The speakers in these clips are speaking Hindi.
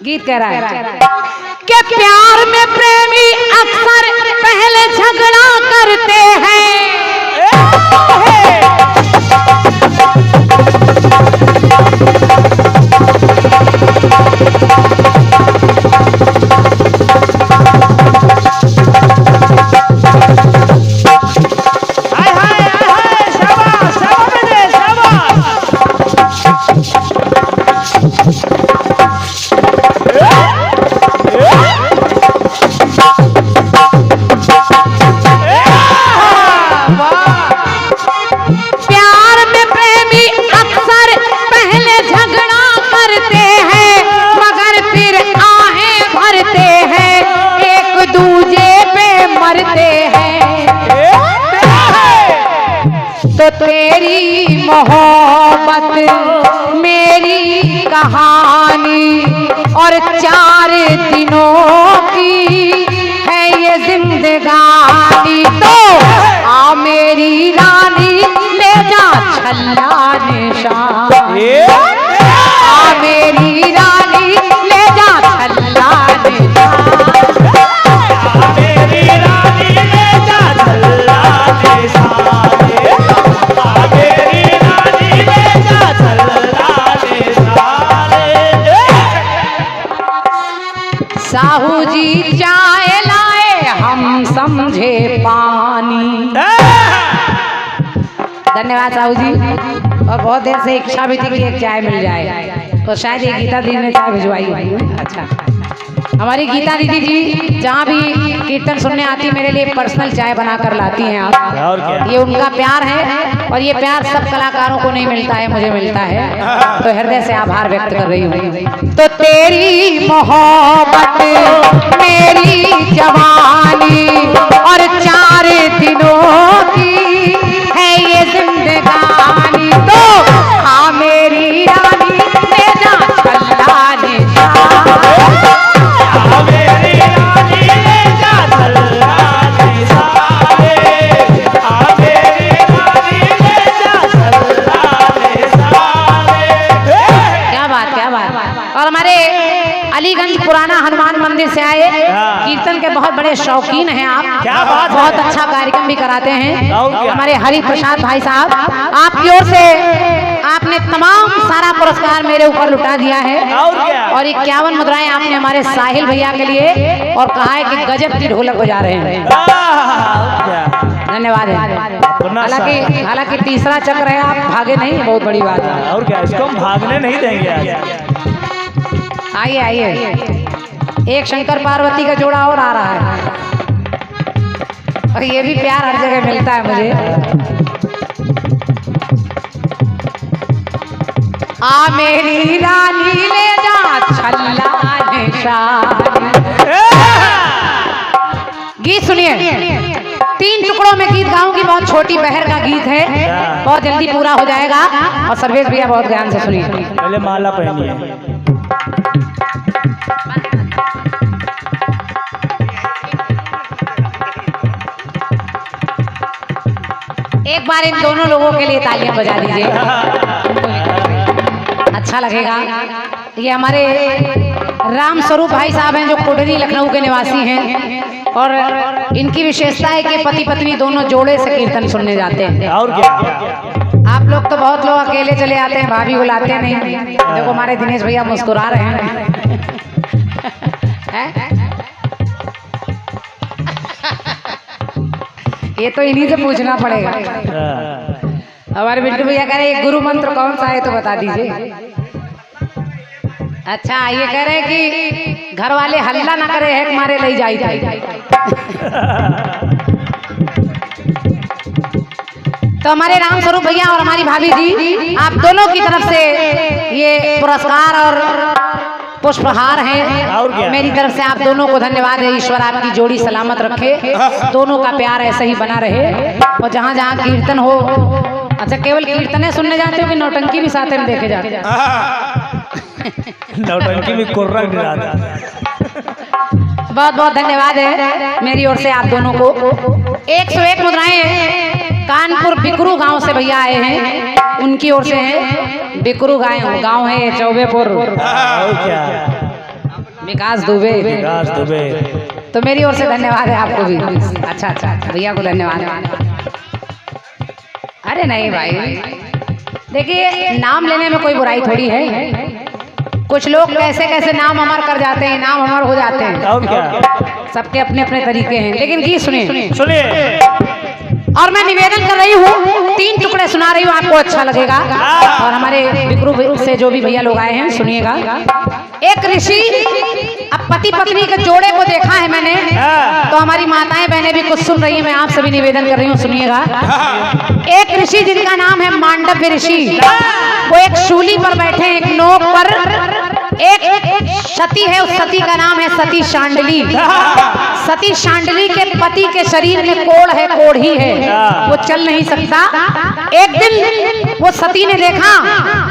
गीत कह रहा है कि प्यार में प्रेमी अक्सर पहले झगड़ा करते हैं। तो तेरी मोहब्बत मेरी कहानी और 4 दिनों की है ये जिंदगानी। तो आ मेरी रानी ले जा छल्ला निशान, आ मेरी रानी ले जा छल्ला निशान, आ मेरी रानी ले जा छल्ला निशान। साहू जी चाय लाए हम समझे पानी। धन्यवाद साहू जी। और बहुत देर से इच्छा भी थी कि एक चाय मिल जाए, तो शायद ये गीता दीदी ने चाय भिजवाई। अच्छा, हमारी गीता दीदी जी जहाँ भी कीर्तन सुनने आती मेरे लिए पर्सनल चाय बना कर लाती हैं आप। ये उनका प्यार है और ये प्यार सब कलाकारों को नहीं मिलता है, मुझे मिलता है, तो हृदय से आभार व्यक्त कर रही हूँ। तो तेरी मोहब्बत मेरी जवानी और 4 दिनों की है ये जिंदगानी। तो हाँ मेरी रानी ले जा छल्ला निशान, मेरी रानी ले जा छल्ला निशान, आ मेरी रानी ले जा छल्ला निशान। क्या बात, क्या बात। और हमारे अलीगंज पुराना हनुमान मंदिर से आए कीर्तन के बहुत बड़े शौकीन हैं आप। क्या बात, बहुत अच्छा कार्यक्रम भी कराते हैं हमारे हरि प्रसाद भाई साहब। आपकी ओर से आपने तमाम सारा पुरस्कार मेरे ऊपर लुटा दिया है और 51 मुद्राएं आपने हमारे साहिल भैया के लिए और कहा है कि गजब की ढोलक बजा रहे हैं। धन्यवाद है। हालांकि तीसरा चक्र है, आप भागे नहीं, बहुत बड़ी बात है। और क्या, इसको हम भागने नहीं देंगे। आइए आइए, एक शंकर पार्वती का जोड़ा और आ रहा है और ये भी प्यार हर जगह मिलता है मुझे। आ मेरी रानी ले जा छल्ला निशान। गीत सुनिए, 3 टुकड़ों में गीत गाऊंगी। बहुत छोटी बहर का गीत है, बहुत जल्दी पूरा हो जाएगा और सर्वेश भैया बहुत ध्यान से सुनिए। पहले माला पहनिए। एक बार इन दोनों लोगों के लिए तालियां बजा दीजिए, अच्छा लगेगा। ये हमारे राम स्वरूप भाई साहब हैं जो कोडरी लखनऊ के निवासी हैं और इनकी विशेषता है कि पति पत्नी दोनों जोड़े से कीर्तन सुनने जाते हैं। और क्या, आप लोग तो बहुत लोग अकेले चले आते हैं, भाभी बुलाते नहीं। देखो हमारे दिनेश भैया मुस्कुरा रहे हैं। ये तो इन्हीं से पूछना पड़ेगा। हमारे बिट्टू भैया कह रहे हैं गुरु मंत्र कौन सा है तो बता दीजिए। अच्छा, ये कह रहे हैं कि घर वाले हल्ला ना करे है हमारे ले जाई जाई। तो हमारे राम स्वरूप भैया और हमारी भाभी जी, आप दोनों की तरफ से ये पुरस्कार और पुष्पहार है। मेरी तरफ से आप दोनों को धन्यवाद है। ईश्वर आपकी जोड़ी सलामत रखे, दोनों का प्यार ऐसे ही बना रहे और जहाँ जहाँ कीर्तन हो। अच्छा, केवल कीर्तने सुनने जाते हो कि नौटंकी भी साथ में देखे जाते हैं? नौटंकी भी कुर्रा गिराता। बहुत बहुत धन्यवाद है मेरी ओर से आप दोनों को। 101 मुद्राएं कानपुर बिकरू गांव से भैया आए हैं, उनकी ओर से है। बिकरू गांव है चौबेपुर। विकास दुबे। विकास दुबे। तो मेरी ओर से धन्यवाद है आपको भी। अच्छा अच्छा, भैया को धन्यवाद। अरे नहीं भाई, देखिए नाम लेने में कोई बुराई थोड़ी है। कुछ लोग कैसे कैसे नाम अमर कर जाते हैं, नाम अमर हो जाते हैं। और क्या, सबके अपने अपने तरीके हैं। लेकिन गीत सुनिए सुनिए। और मैं निवेदन कर रही हूँ, 3 टुकड़े सुना रही हूँ, आपको अच्छा लगेगा। और हमारे विक्रू से जो भी भैया लोग आए हैं सुनिएगा। एक ऋषि, अब पति पत्नी के जोड़े को देखा है मैंने, तो हमारी माताएं बहनें भी कुछ सुन रही हैं, मैं आप सभी निवेदन कर रही हूँ, सुनिएगा। एक ऋषि जिनका नाम है मांडव्य ऋषि, वो एक शूली पर बैठे, एक नोक पर एक सती है, उस सती का नाम है सती शांडली। सती शांडली के पति के शरीर में कोढ़ है, कोढ़ी है, वो चल नहीं सकता। एक दिन वो सती ने देखा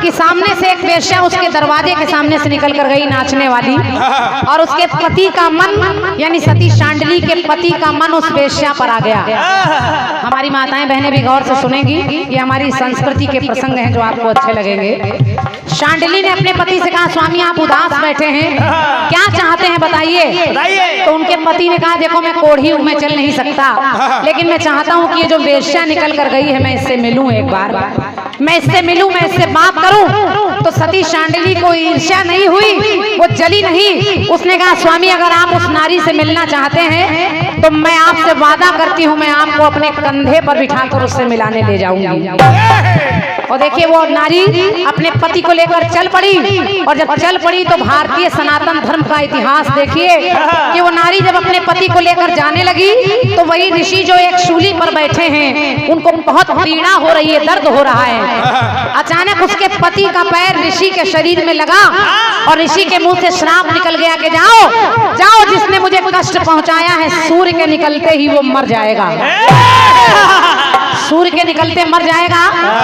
कि सामने से एक वेश्या उसके दरवाजे के सामने से निकल कर गई, नाचने वाली, और उसके पति का मन, यानी सती शांडली के पति का मन उस वेश्या पर आ गया। हमारी माताएं बहनें भी गौर से सुनेंगी, ये हमारी संस्कृति के प्रसंग हैं जो आपको अच्छे लगेंगे। शांडली ने अपने पति से कहा, स्वामी आप उदास बैठे हैं, क्या चाहते हैं बताइए। तो उनके पति ने कहा, देखो मैं कोढ़ी हूँ, मैं चल नहीं सकता, लेकिन मैं चाहता हूँ कि ये जो वेश्या निकल कर गई है, मैं इससे मिलूं एक बार, मैं इससे मिलूं, मैं इससे बात करूं। तो सती शांडली को ईर्ष्या नहीं हुई, वो जली नहीं। उसने कहा, स्वामी अगर आप उस नारी से मिलना चाहते हैं तो मैं आपसे वादा करती हूँ, मैं आपको अपने कंधे पर बिठाकर उससे मिलाने ले जाऊंगी। और देखिए वो नारी अपने पति को लेकर चल पड़ी, और जब चल पड़ी तो भारतीय सनातन धर्म का इतिहास देखिए कि वो नारी जब अपने पति को लेकर जाने लगी तो वही ऋषि जो एक शूली पर बैठे हैं, उनको बहुत पीड़ा हो रही है, दर्द हो रहा है। अचानक उसके पति का पैर ऋषि के शरीर में लगा और ऋषि के मुंह से श्राप निकल गया कि जाओ जाओ, जिसने मुझे कष्ट पहुंचाया है, सूर्य के निकलते ही वो मर जाएगा, सूर्य के निकलते मर जाएगा।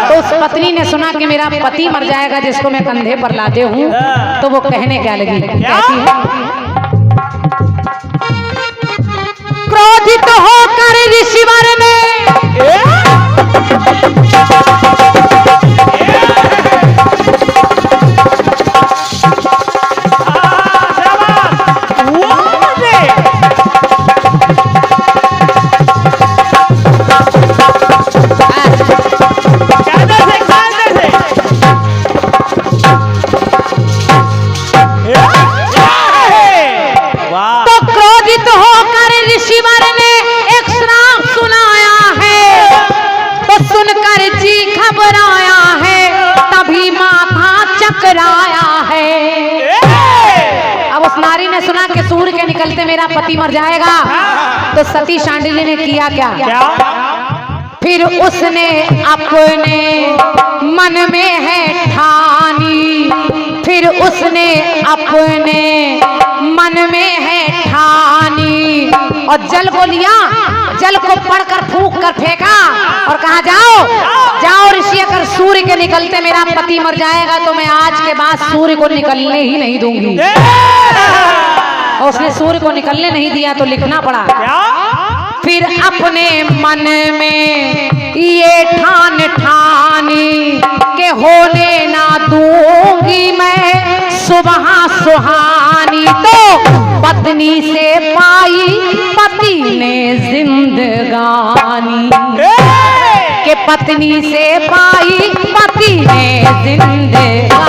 तो उस पत्नी ने सुना कि मेरा पति मर जाएगा जिसको मैं कंधे पर लाते हूँ, तो वो कहने क्या लगी, कहती है, क्रोधित होकर ऋषिवर ने सूर्य के निकलते मेरा पति मर जाएगा। तो सती शांडिली ने किया क्या? फिर उसने अपने मन में है ठानी, फिर उसने अपने मन में है ठानी, और जल को लिया, जल को पढ़कर फूंक कर फेंका और कहा जाओ जाओ ऋषि, अगर सूर्य के निकलते मेरा पति मर जाएगा तो मैं आज के बाद सूर्य को निकलने ही नहीं दूंगी। और उसने सूर्य को निकलने नहीं दिया तो लिखना पड़ा, फिर अपने मन में ये ठान ठानी के होने ना दूंगी मैं सुबह सुहानी। तो पत्नी से पाई पति ने जिंदगानी, के पत्नी से पाई पति ने जिंदगानी।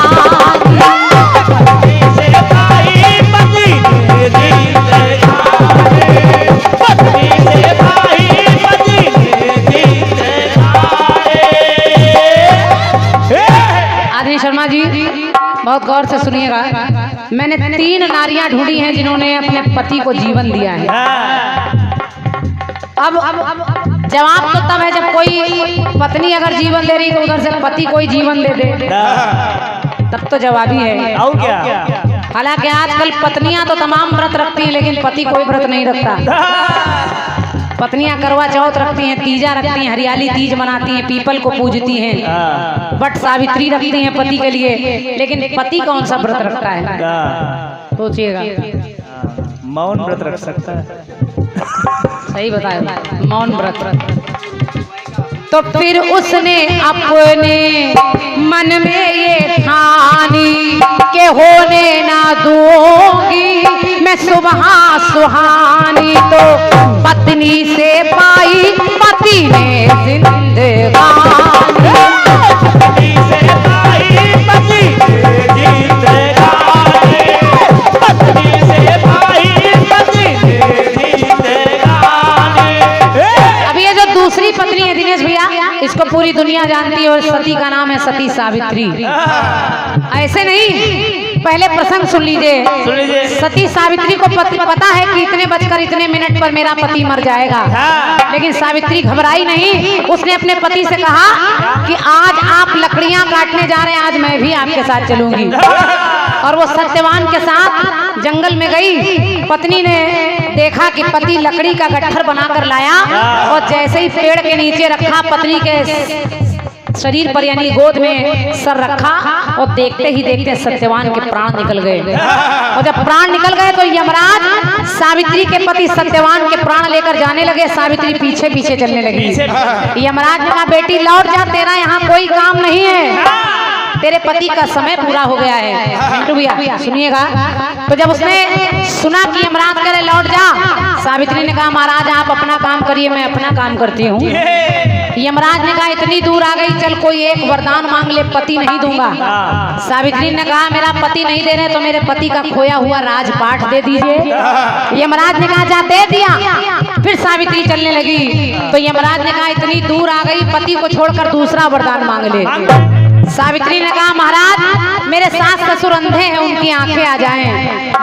आदरणीय शर्मा जी बहुत गौर से सुनिएगा, मैंने 3 नारियां ढूंढी हैं जिन्होंने अपने पति को जीवन दिया है। अब जवाब तो तब है जब कोई पत्नी अगर जीवन दे रही तो उधर से पति कोई जीवन दे दे, तब तो जवाब ही है। और क्या? हालांकि आजकल पत्नियां तो तमाम व्रत रखती हैं लेकिन पति कोई व्रत नहीं रखता। पत्नियां करवा चौथ रखती हैं, तीजा रखती हैं, हरियाली तीज मनाती हैं, पीपल को पूजती हैं, बट सावित्री रखती हैं पति के लिए, लेकिन पति कौन सा व्रत रखता है? सोचिएगा। मौन व्रत रख सकता है। सही बताया, मौन व्रत। तो फिर उसने अपने मन में ये ठानी के होने ना दूंगी मैं सुबह सुहानी। तो पत्नी से पाई पति ने जिंदगानी, पत्नी से पाई पति जिंदगानी, पत्नी से पाई पति जिंदगानी। अब ये जो दूसरी पत्नी है दिनेश भैया, इसको पूरी दुनिया जानती है और सती का नाम है सती सावित्री। ऐसे नहीं, पहले प्रसंग सुन लीजिए। सती सावित्री को पता है कि इतने बजकर इतने मिनट पर मेरा पति मर जाएगा, लेकिन सावित्री घबराई नहीं। उसने अपने पति से कहा कि आज आप लकड़ियां काटने जा रहे हैं, आज मैं भी आपके साथ चलूंगी। और वो सत्यवान के साथ जंगल में गई। पत्नी ने देखा कि पति लकड़ी का गट्ठर बनाकर लाया और जैसे ही पेड़ के नीचे रखा, पत्नी के शरीर पर यानी गोद में सर रखा और देखते ही देखते सत्यवान के प्राण निकल गए। और जब प्राण निकल गए तो यमराज सावित्री के पति सत्यवान के प्राण लेकर जाने लगे। सावित्री पीछे पीछे चलने लगी। यमराज ने कहा, बेटी लौट जा, तेरा यहाँ कोई काम नहीं है, तेरे पति का समय पूरा हो गया है। मिंटू भैया सुनिएगा। तो जब उसने सुना कि यमराज कह रहे लौट जा, सावित्री ने कहा, महाराज आप अपना काम करिए, मैं अपना काम करती हूँ। यमराज ने कहा, इतनी दूर आ गई, चल कोई एक वरदान मांग ले, पति नहीं दूंगा। सावित्री ने कहा, मेरा पति नहीं दे रहे तो मेरे पति का खोया हुआ राजपाट दे दीजिए। यमराज ने कहा, जा दे दिया। फिर सावित्री चलने लगी तो यमराज ने कहा, इतनी दूर आ गई, पति को छोड़कर दूसरा वरदान मांग ले। सावित्री ने कहा, महाराज मेरे सास ससुर अंधे हैं, उनकी आंखें आ जाएं।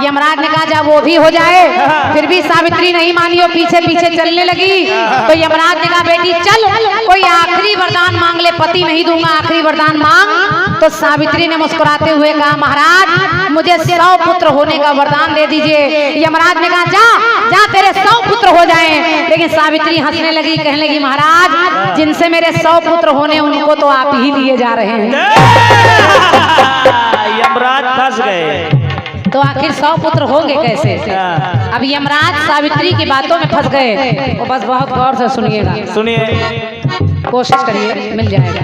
यमराज ने कहा, जा वो भी हो जाए। फिर भी सावित्री नहीं मानी और पीछे पीछे चलने लगी। तो यमराज ने कहा, बेटी चल कोई आखिरी वरदान मांग ले, पति नहीं दूंगा, आखिरी वरदान मांग। तो सावित्री ने मुस्कुराते हुए कहा, महाराज मुझे 100 पुत्र होने का वरदान दे दीजिए। यमराज ने कहा, जा जा तेरे 100 पुत्र हो जाएं। लेकिन सावित्री हंसने लगी, कहने लगी, महाराज जिनसे मेरे 100 पुत्र होने उनको तो आप ही लिए जा रहे हैं। यमराज फंस गए। तो आखिर 100 पुत्र होंगे कैसे? अब यमराज सावित्री की बातों में फंस गए। वो बस बहुत गौर से सुनिएगा, सुनिए, कोशिश करिए, मिल जाएगा।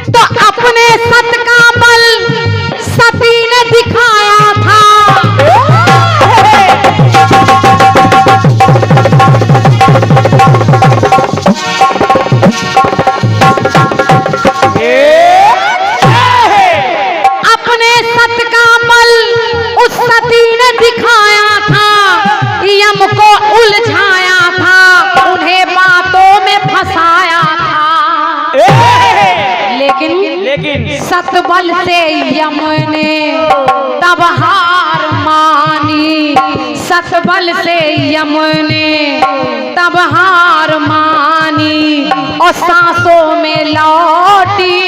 तो अपने सत का बल सती ने दिखाया था, अपने सत का बल उस सती ने दिखाया था, यम को उलझाया था, उन्हें बातों में फंसाया था। लेकिन सतबल से यम ने तब हार मानी, सतबल से यम ने तब हार मानी और सांसों में लौटी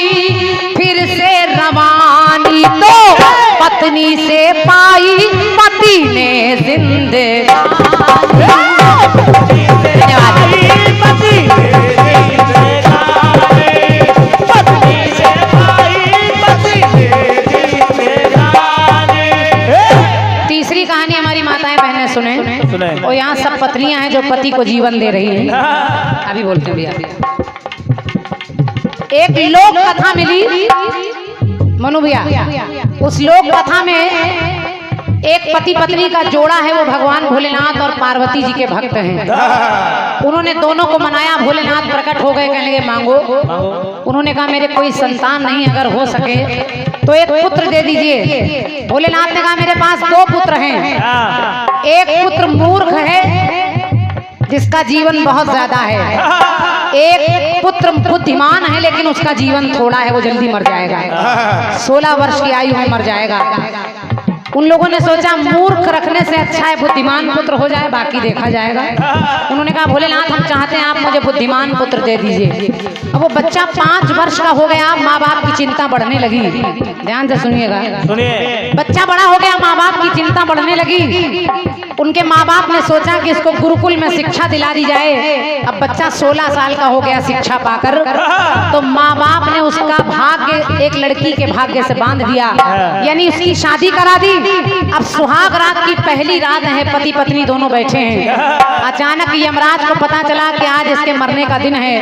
फिर से रवानी। तो पत्नी से पाई पति ने जिंदगानी। तीसरी कहानी हमारी माताएं बहनें सुने। और यहाँ सब पत्नियां हैं जो पति को जीवन दे रही हैं। अभी बोलते हैं भैया। एक लोक कथा मिली मनु भैया। उस लोक कथा में एक पति पत्नी का जोड़ा है, वो भगवान भोलेनाथ और पार्वती जी के भक्त हैं। उन्होंने दोनों को मनाया, भोलेनाथ प्रकट हो गए, कहने लगे मांगो। उन्होंने कहा मेरे कोई संतान नहीं, अगर हो सके तो एक पुत्र दे दीजिए। भोलेनाथ ने कहा मेरे पास 2 पुत्र हैं, एक पुत्र मूर्ख है जिसका जीवन बहुत ज्यादा है, एक पुत्र बुद्धिमान है लेकिन उसका जीवन थोड़ा है, वो जल्दी मर जाएगा, 16 वर्ष की आयु में मर जाएगा। उन लोगों ने सोचा मूर्ख रखने से अच्छा है बुद्धिमान पुत्र हो जाए, बाकी देखा जाएगा। उन्होंने कहा भोलेनाथ हम चाहते हैं आप मुझे बुद्धिमान पुत्र दे दीजिए। अब वो बच्चा 5 वर्ष का हो गया, माँ बाप की चिंता बढ़ने लगी। ध्यान से सुनिएगा, सुनिए। बच्चा बड़ा हो गया, माँ बाप की चिंता बढ़ने लगी। उनके माँ बाप ने सोचा कि इसको गुरुकुल में शिक्षा दिला दी जाए। अब बच्चा 16 साल का हो गया शिक्षा पाकर, तो माँ बाप ने उसका भाग्य एक लड़की के भाग्य से बांध दिया, यानी उसकी शादी करा दी। अब सुहाग रात की पहली रात है, पति पत्नी दोनों बैठे हैं। अचानक यमराज को पता चला कि आज इसके मरने का दिन है।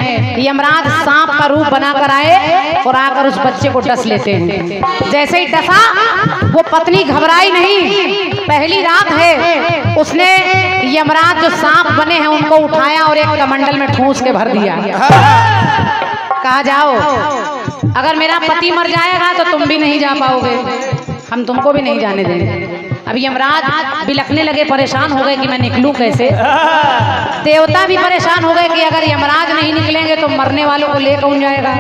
यमराज सांप का रूप बनाकर आए और आकर उस बच्चे को डस लेते हैं। जैसे ही डसा, वो पत्नी घबराई नहीं, पहली रात है, उसने यमराज जो सांप बने हैं उनको उठाया और एक कमंडल में ठूस के भर दिया। कहा जाओ, अगर मेरा पति मर जाएगा तो तुम भी नहीं जा पाओगे, हम तुमको भी नहीं जाने देंगे। अब यमराज बिलखने लगे, परेशान हो गए कि मैं निकलूं कैसे। देवता भी परेशान हो गए कि अगर यमराज नहीं निकलेंगे तो मरने वालों को ले कौन जाएगा,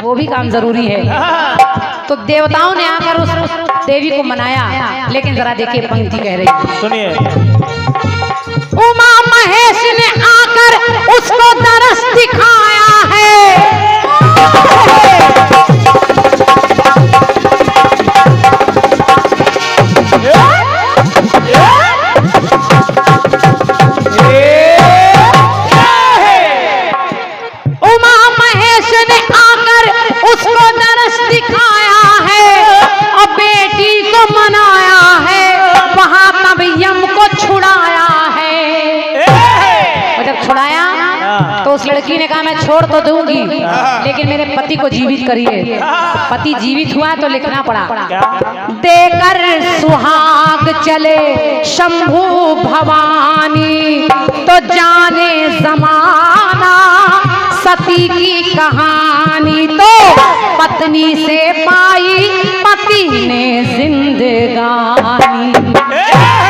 वो भी काम जरूरी है। तो देवताओं ने आकर उस देवी को मनाया। लेकिन जरा देखिए पंक्ति कह रही है, सुनिए। उमा महेश ने आकर उसको दरस दिखाया है। उमा महेश ने आकर उसको दरस दिखाया है और बेटी को मनाया है, वहां तब यम को छुड़ाया है। और जब छुड़ाया तो उस लड़की ने कहा मैं छोड़ तो दूंगी, लेकिन मेरे पति को जीवित करिए। पति जीवित हुआ तो लिखना पड़ा, देकर सुहाग चले शंभु भवानी, तो जाने जमाना सती की कहानी। तो पत्नी से पाई पति ने जिंदगानी,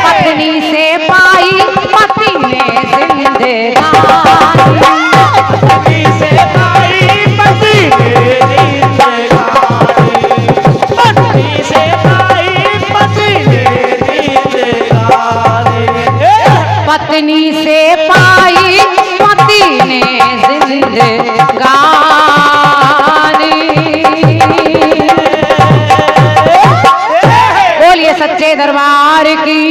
पत्नी से पाई पति ने जिंदगानी, पत्नी से पाई पति ने जिंदगानी, पत्नी से पाई पति ने जिंदगानी, पत्नी से पाई पति ने जिंदगानी। बोलिए सच्चे दरबार की।